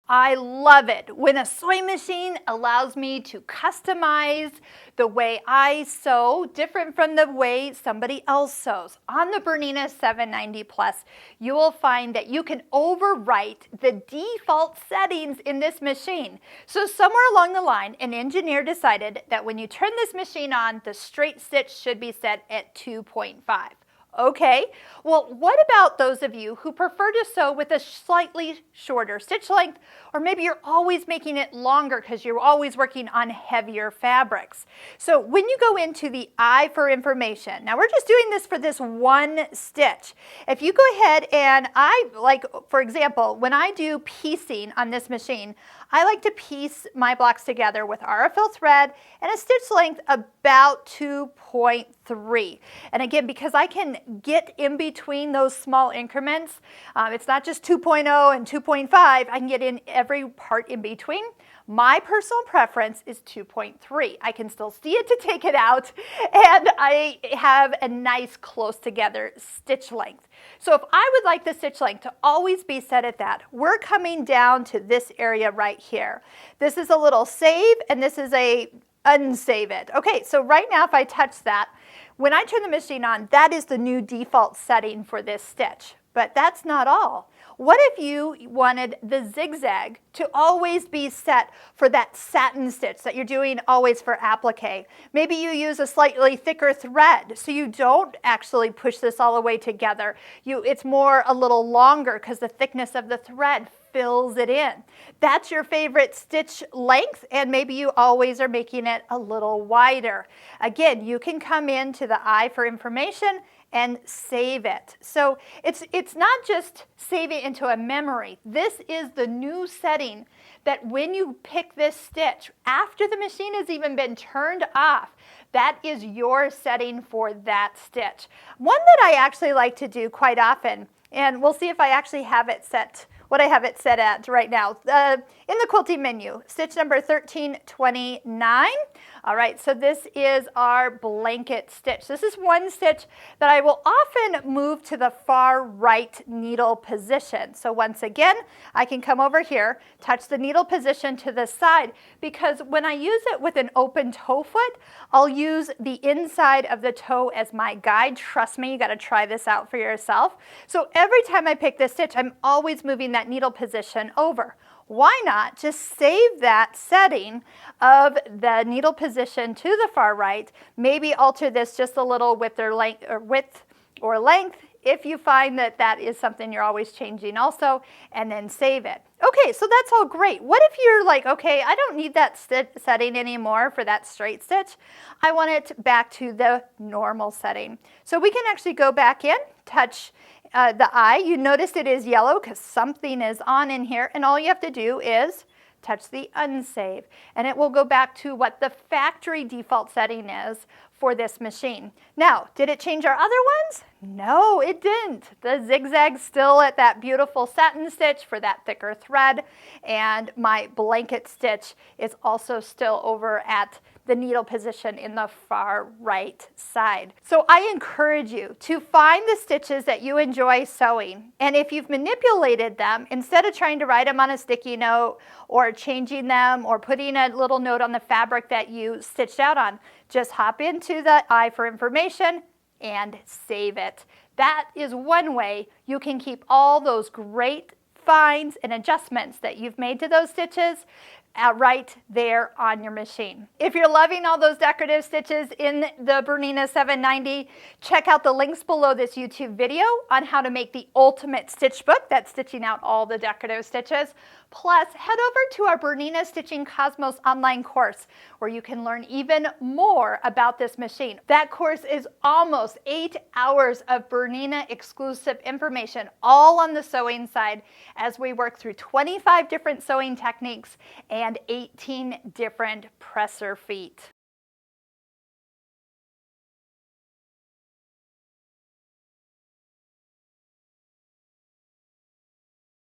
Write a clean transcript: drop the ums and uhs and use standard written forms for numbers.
I love it when a sewing machine allows me to customize the way I sew, different from the way somebody else sews. On the Bernina 790 Plus, you will find that you can overwrite the default settings in this machine. So somewhere along the line, an engineer decided that when you turn this machine on, the straight stitch should be set at 2.5. Okay, well, what about those of you who prefer to sew with a slightly shorter stitch length, or maybe you're always making it longer because you're always working on heavier fabrics? So when you go into the eye for information, now we're just doing this for this one stitch. If you go ahead and for example, when I do piecing on this machine, I like to piece my blocks together with RFL thread and a stitch length about 2.3. And again, because I can get in between those small increments, it's not just 2.0 and 2.5, I can get in every part in between. My personal preference is 2.3. I can still see it to take it out, and I have a nice close together stitch length. So if I would like the stitch length to always be set at that, we're coming down to this area right here. This is a little save, and this is a unsave it. Okay, so right now if I touch that, when I turn the machine on, that is the new default setting for this stitch. But that's not all. What if you wanted the zigzag to always be set for that satin stitch that you're doing always for applique? Maybe you use a slightly thicker thread, so you don't actually push this all the way together. It's more a little longer because the thickness of the thread fills it in. That's your favorite stitch length, and maybe you always are making it a little wider. Again, you can come into the eye for information and save it. So it's not just save it into a memory. This is the new setting that when you pick this stitch, after the machine has even been turned off, that is your setting for that stitch. One that I actually like to do quite often, and we'll see if I actually have it set, what I have it set at right now. In the quilting menu, stitch number 1329. All right, so this is our blanket stitch. This is one stitch that I will often move to the far right needle position. So once again, I can come over here, touch the needle position to the side, because when I use it with an open toe foot, I'll use the inside of the toe as my guide. Trust me, you got to try this out for yourself. So every time I pick this stitch, I'm always moving that needle position over. Why not just save that setting of the needle position to the far right, maybe alter this just a little width or length if you find that that is something you're always changing also, and then save it. Okay, so that's all great. What if you're like, okay, I don't need that setting anymore for that straight stitch. I want it back to the normal setting. So we can actually go back in, touch the eye. You notice it is yellow because something is on in here, and all you have to do is touch the unsave, and it will go back to what the factory default setting is for this machine. Now, did it change our other ones? No, it didn't. The zigzag's still at that beautiful satin stitch for that thicker thread, and my blanket stitch is also still over at the needle position in the far right side. So I encourage you to find the stitches that you enjoy sewing, and if you've manipulated them, instead of trying to write them on a sticky note or changing them or putting a little note on the fabric that you stitched out on, just hop into the eye for information and save it. That is one way you can keep all those great finds and adjustments that you've made to those stitches right there on your machine. If you're loving all those decorative stitches in the Bernina 790, check out the links below this YouTube video on how to make the ultimate stitch book that's stitching out all the decorative stitches. Plus, head over to our Bernina Stitching Cosmos online course where you can learn even more about this machine. That course is almost 8 hours of Bernina exclusive information, all on the sewing side, as we work through 25 different sewing techniques and 18 different presser feet.